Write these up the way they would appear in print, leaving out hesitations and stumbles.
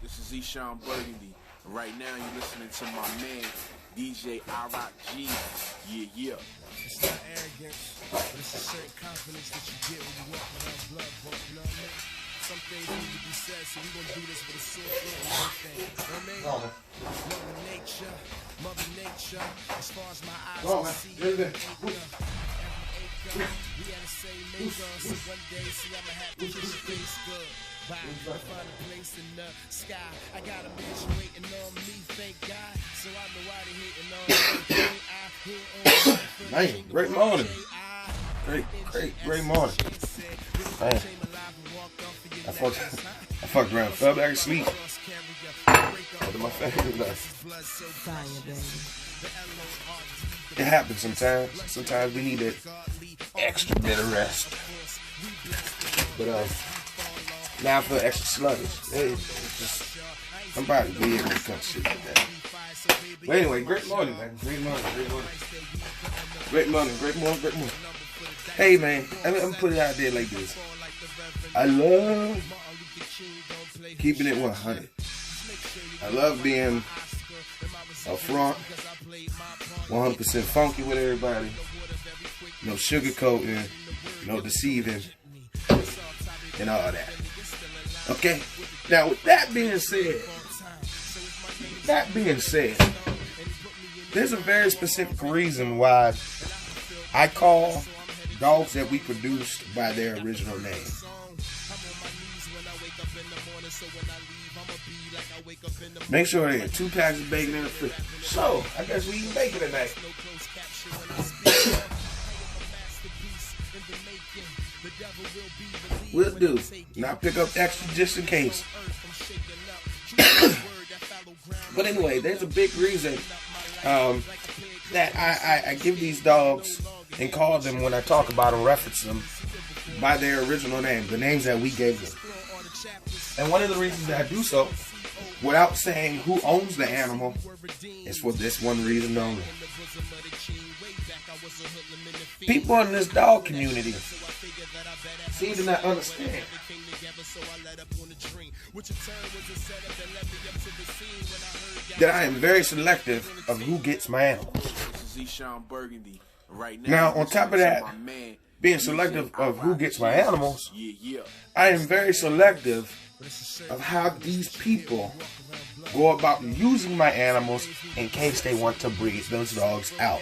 This is Eshawn Burgundy. Right now you're listening to my man, DJ I-Rock-G. Yeah. It's not arrogance, but it's a certain confidence that you get when you walk around blood, you know what I mean? Some things need to be said, so we gonna do this with a sore throat and everything. You know what I mean? Mother nature, as far as my eyes can see, we had the same maker, so one day, see, I'ma have to kiss your face good. Bye. I find a place in the sky. I got a bitch waiting on me, thank God. So I know why they hating on me. Man, great morning. Great morning. Man. I fucked around, fell back asleep. Under my family. It happens sometimes. Sometimes we need that extra bit of rest. But now I feel extra sluggish. I'm about to be able to come shit like that. But anyway, great morning, man. Great morning. Hey, man, I'm gonna put it out there like this. I love keeping it 100. I love being upfront, 100% funky with everybody. No sugarcoating, no deceiving, and all that. Okay? Now, with that being said, there's a very specific reason why I call dogs that we produced by their original name. Make sure they have 2 packs of bacon in the fridge. So, I guess we eating bacon tonight. Will do. Now pick up extra just in case. But anyway, there's a big reason that I give these dogs and call them, when I talk about them, reference them by their original name, the names that we gave them. And one of the reasons that I do so, without saying who owns the animal, is for this one reason only. People in this dog community seem to not understand that I am very selective of who gets my animals. Now, on top of that, being selective of who gets my animals, I am very selective of how these people go about using my animals in case they want to breed those dogs out.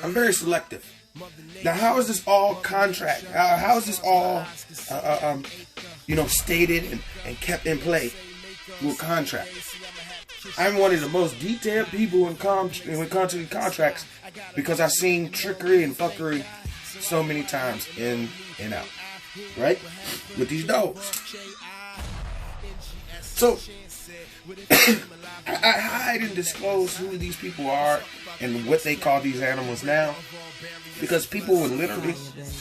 I'm very selective. Now, how is this all contract? How is this all, stated and kept in play with contract? I'm one of the most detailed people when it comes to contracts because I've seen trickery and fuckery so many times in and out, right? With these dogs. So, I hide and disclose who these people are and what they call these animals now, because people would literally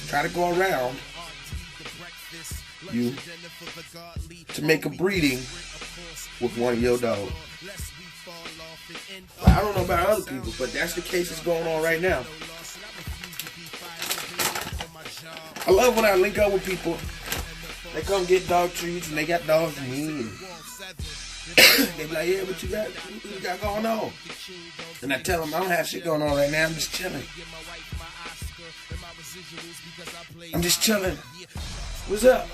try to go around you to make a breeding with one of your dogs. I don't know about other people, but that's the case that's going on right now. I love when I link up with people. They come get dog treats and they got dogs for me. And they be like, yeah, what you got going on? And I tell them, I don't have shit going on right now. I'm just chilling. What's up?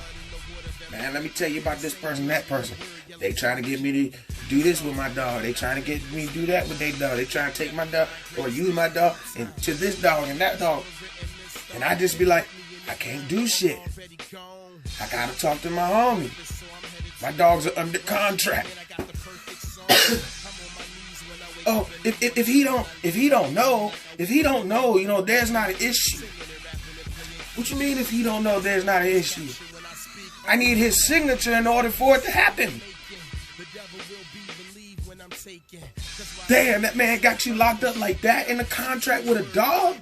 Man, let me tell you about this person, that person. They trying to get me to do this with my dog. They trying to get me to do that with their dog. They trying to take my dog or use my dog and to this dog and that dog. And I just be like, I can't do shit. I gotta talk to my homie. My dogs are under contract. Oh, if he don't know, there's not an issue. What you mean if he don't know there's not an issue? I need his signature in order for it to happen. Damn, that man got you locked up like that in a contract with a dog?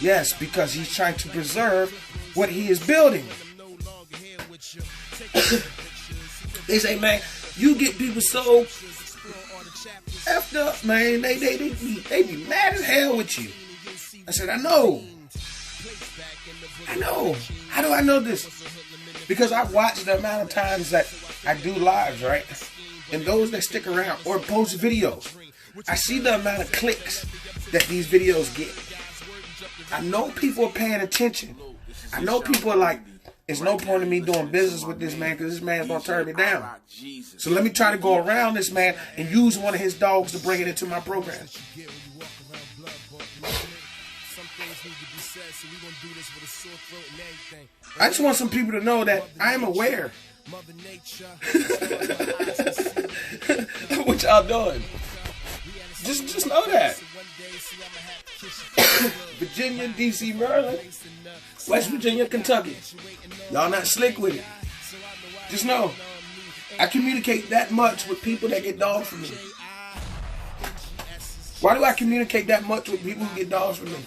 Yes, because he's trying to preserve what he is building. They say, man, you get people so effed up, man. They be mad as hell with you. I said, I know. How do I know this? Because I watched the amount of times that I do lives, right? And those that stick around or post videos, I see the amount of clicks that these videos get. I know people are paying attention. I know people are like, it's no point in me doing business with this man because this man's going to turn me down. So let me try to go around this man and use one of his dogs to bring it into my program. I just want some people to know that I am aware of what y'all doing. Just know that. Virginia, DC, Maryland, West Virginia, Kentucky. Y'all not slick with it. Just know, I communicate that much with people that get dogs from me. Why do I communicate that much with people who get dogs from me?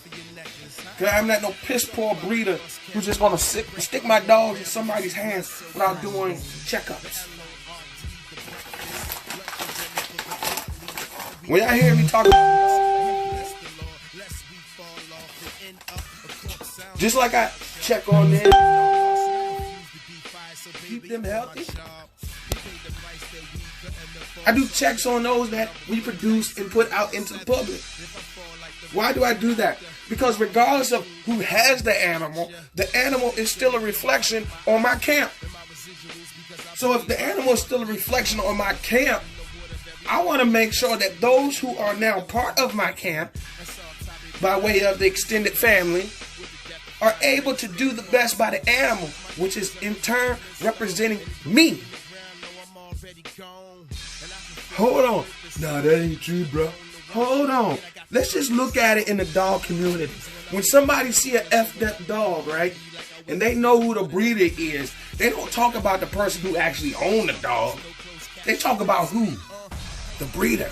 Because I'm not no piss poor breeder who's just going to stick my dogs in somebody's hands without doing checkups. When y'all hear me talk about just like I check on them, keep them healthy, I do checks on those that we produce and put out into the public. Why do I do that? Because regardless of who has the animal is still a reflection on my camp. So if the animal is still a reflection on my camp, I want to make sure that those who are now part of my camp, by way of the extended family, are able to do the best by the animal, which is in turn representing me. Hold on. Nah, that ain't true, bro. Hold on. Let's just look at it in the dog community. When somebody see a effed up dog, right, and they know who the breeder is, they don't talk about the person who actually owned the dog. They talk about who? The breeder.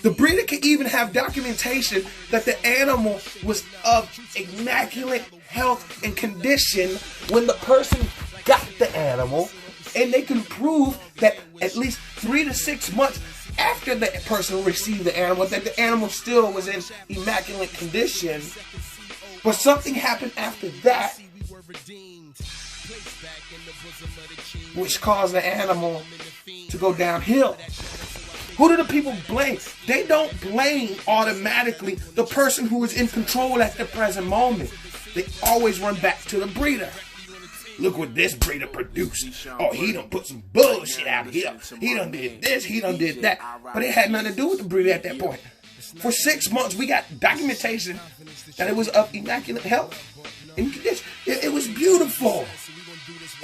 The breeder can even have documentation that the animal was of immaculate health and condition when the person got the animal, and they can prove that at least 3 to 6 months after the person received the animal, that the animal still was in immaculate condition, but something happened after that which caused the animal to go downhill. Who do the people blame? They don't blame automatically the person who is in control at the present moment. They always run back to the breeder. Look what this breeder produced. Oh, he done put some bullshit out here. He done did this, he done did that. But it had nothing to do with the breeder at that point. For 6 months, we got documentation that it was of immaculate health and condition. It was beautiful.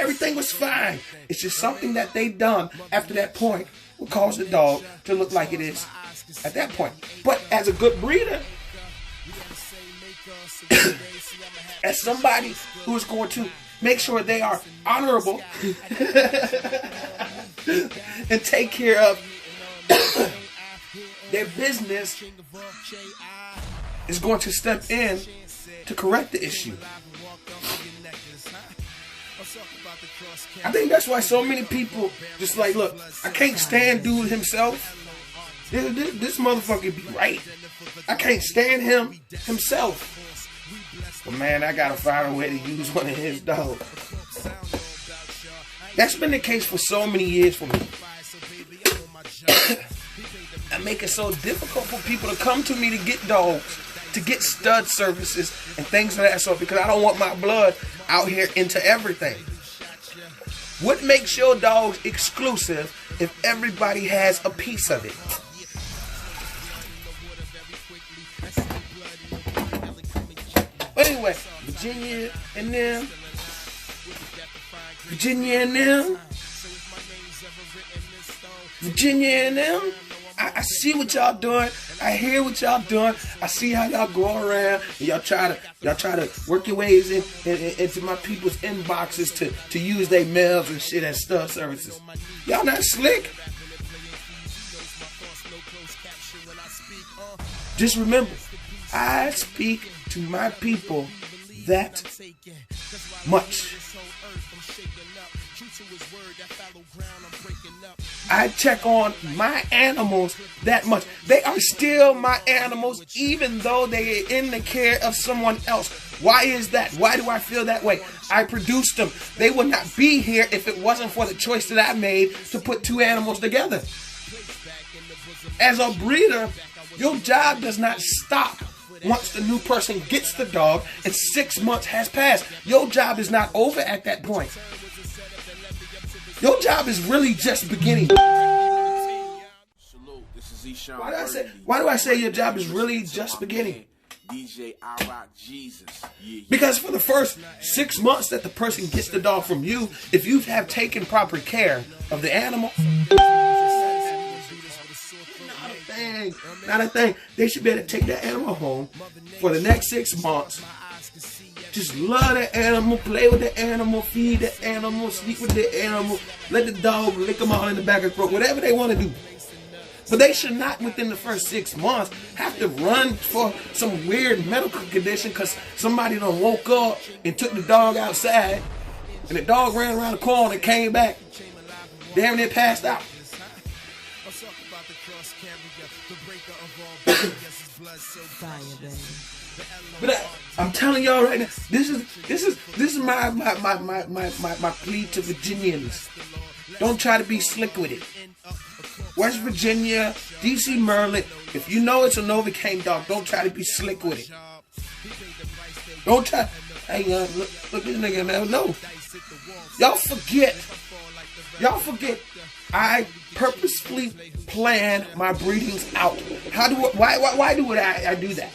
Everything was fine. It's just something that they done after that point will cause the dog to look like it is at that point. But as a good breeder, as somebody who is going to make sure they are honorable and take care of their business, is going to step in to correct the issue. I think that's why so many people just like, look, I can't stand dude himself. This motherfucker be right. I can't stand him himself. But man, I gotta find a way to use one of his dogs. That's been the case for so many years for me. I make it so difficult for people to come to me to get dogs, to get stud services and things of that sort, because I don't want my blood out here into everything. What makes your dogs exclusive if everybody has a piece of it? But anyway, Virginia and them, I see what y'all doing. I hear what y'all doing. I see how y'all go around and y'all try to work your ways into my people's inboxes to use their mails and shit as stuff services. Y'all not slick. Just remember, I speak to my people that much. I check on my animals that much. They are still my animals, even though they are in the care of someone else. Why is that? Why do I feel that way? I produced them. They would not be here if it wasn't for the choice that I made to put two animals together. As a breeder, your job does not stop once the new person gets the dog and 6 months has passed. Your job is not over at that point. Your job is really just beginning. Why do I say your job is really just beginning? Because for the first 6 months that the person gets the dog from you, if you have taken proper care of the animal, not a thing. They should be able to take that animal home for the next 6 months. Just love the animal, play with the animal, feed the animal, sleep with the animal, let the dog lick them all in the back of the throat, whatever they want to do. But they should not, within the first 6 months, have to run for some weird medical condition because somebody done woke up and took the dog outside, and the dog ran around the corner and came back, damn near passed out. But I'm telling y'all right now, this is my plea to Virginians. Don't try to be slick with it. West Virginia, DC, Maryland, if you know it's a NoVACAIN dog, don't try to be slick with it. Don't try. Hey, look this nigga now. No, y'all forget. I purposefully plan my breedings out. Why do I do that?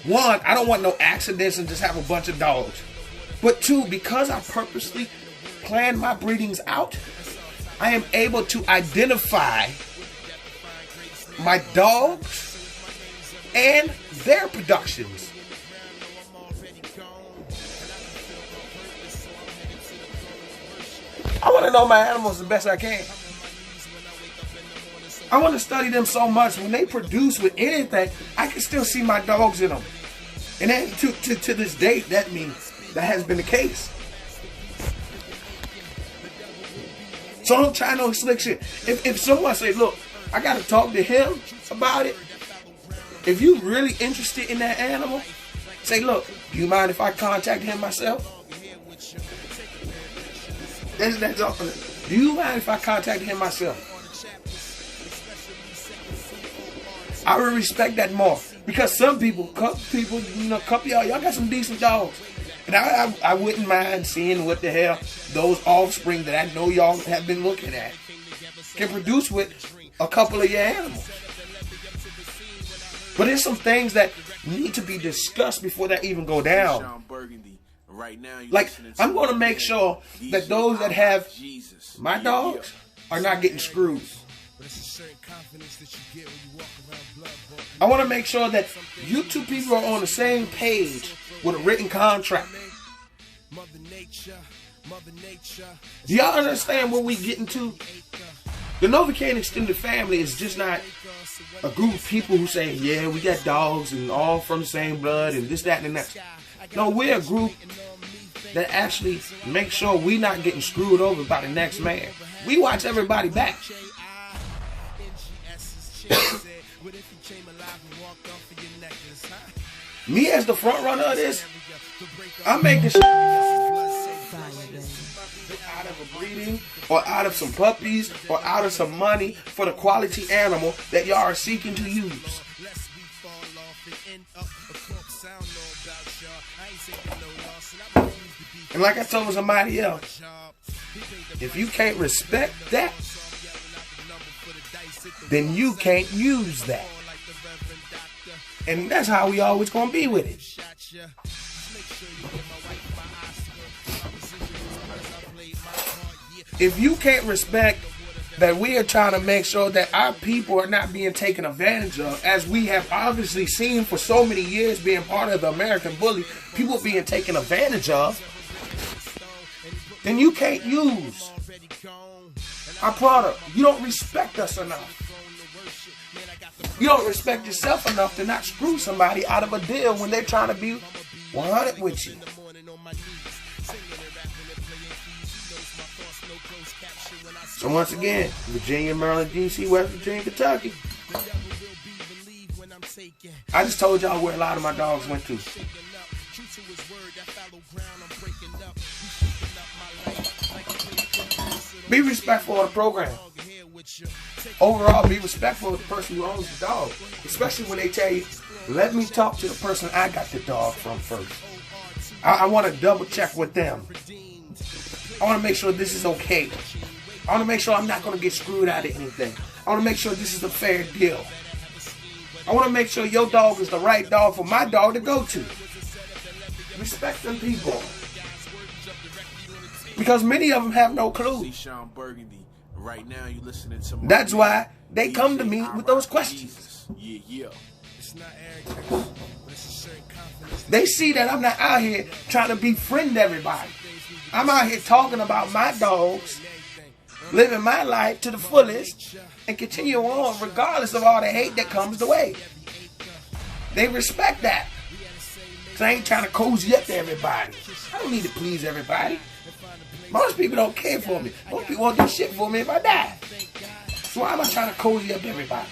One, I don't want no accidents and just have a bunch of dogs. But two, because I purposely plan my breedings out, I am able to identify my dogs and their productions. I want to know my animals the best I can. I want to study them so much. When they produce with anything, I can still see my dogs in them. And then to this date, that has been the case. So don't try no slick shit. If someone say, look, I got to talk to him about it. If you really interested in that animal, say, look, do you mind if I contact him myself? That's all. Do you mind if I contact him myself? I would respect that more. Because some people, couple y'all got some decent dogs. And I wouldn't mind seeing what the hell those offspring that I know y'all have been looking at can produce with a couple of your animals. But there's some things that need to be discussed before that even go down. Like, I'm going to make sure that those that have my dogs are not getting screwed. I want to make sure that you two people are on the same page with a written contract. Do y'all understand what we getting to? The NoVACAIN extended family is just not a group of people who say, yeah, we got dogs and all from the same blood and this, that, and that. No, we're a group that actually make sure we're not getting screwed over by the next man. We watch everybody back. Me as the front runner of this, I'm making sure out of a breeding or out of some puppies or out of some money for the quality animal that y'all are seeking to use. And like I told somebody else, if you can't respect that, then you can't use that. And that's how we always gonna be with it. If you can't respect that we are trying to make sure that our people are not being taken advantage of, as we have obviously seen for so many years being part of the American bully, people being taken advantage of, then you can't use our product. You don't respect us enough. You don't respect yourself enough to not screw somebody out of a deal when they're trying to be 100 with you. So once again, Virginia, Maryland, DC, West Virginia, Kentucky. I just told y'all where a lot of my dogs went to. Be respectful of the program. Overall, be respectful of the person who owns the dog. Especially when they tell you, let me talk to the person I got the dog from first. I want to double check with them. I want to make sure this is okay. I want to make sure I'm not going to get screwed out of anything. I want to make sure this is a fair deal. I want to make sure your dog is the right dog for my dog to go to. Respect them people. Because many of them have no clue. That's why they come to me with those questions. They see that I'm not out here trying to befriend everybody. I'm out here talking about my dogs, living my life to the fullest, and continue on regardless of all the hate that comes the way. They respect that. Because I ain't trying to cozy up to everybody. I don't need to please everybody. Most people don't care for me. Most people won't do shit for me if I die. So why am I trying to cozy up everybody?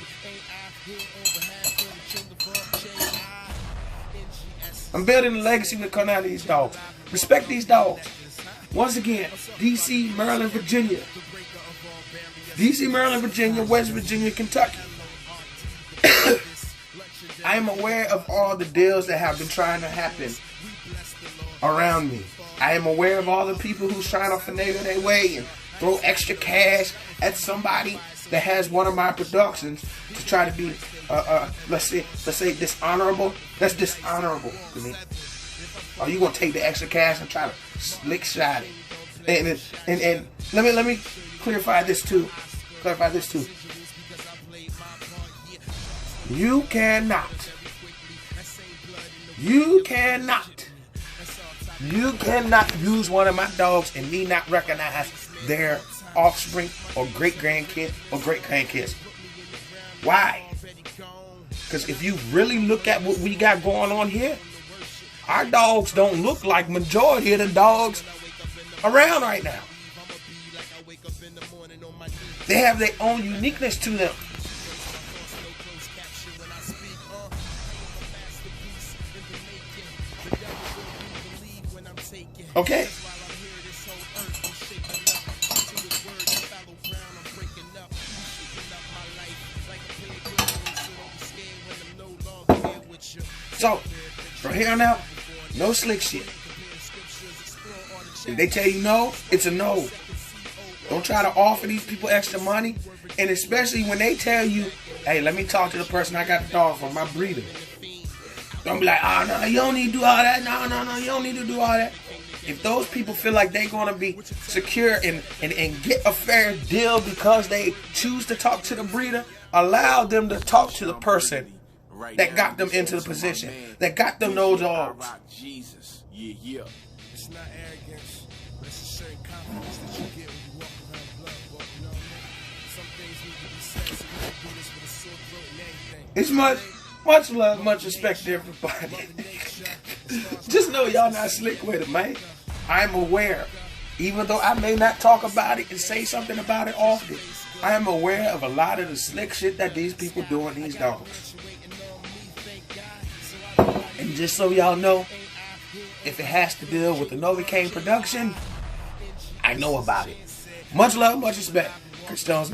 I'm building a legacy to come out of these dogs. Respect these dogs. Once again, DC, Maryland, Virginia. DC, Maryland, Virginia, West Virginia, Kentucky. I am aware of all the deals that have been trying to happen around me. I am aware of all the people who's trying to finagle their way and throw extra cash at somebody that has one of my productions to try to be, let's say dishonorable. That's dishonorable to me. Are you gonna take the extra cash and try to slick shot it? And let me clarify this too. You cannot use one of my dogs and me not recognize their offspring or great-grandkids or great-grandkids. Why? Because if you really look at what we got going on here, our dogs don't look like majority of the dogs around right now. They have their own uniqueness to them. Okay. So, from here on out, no slick shit. If they tell you no, it's a no. Don't try to offer these people extra money. And especially when they tell you, hey, let me talk to the person I got the dog from, my breeder. Don't be like, oh, no, you don't need to do all that. No, you don't need to do all that. If those people feel like they're going to be secure and get a fair deal because they choose to talk to the breeder, allow them to talk to the person that got them into the position, that got them those dogs. It's not arrogance, but it's a certain confidence that you get when you walk around blood, you know what I mean? Some things need to be said, so we can do this with a sore throat and everything. It's much love, much respect to everybody. Just know y'all not slick with it, man. I'm aware, even though I may not talk about it and say something about it often, I am aware of a lot of the slick shit that these people do on these dogs. And just so y'all know, if it has to deal with the NoVACAIN production, I know about it. Much love, much respect. Chris Jones,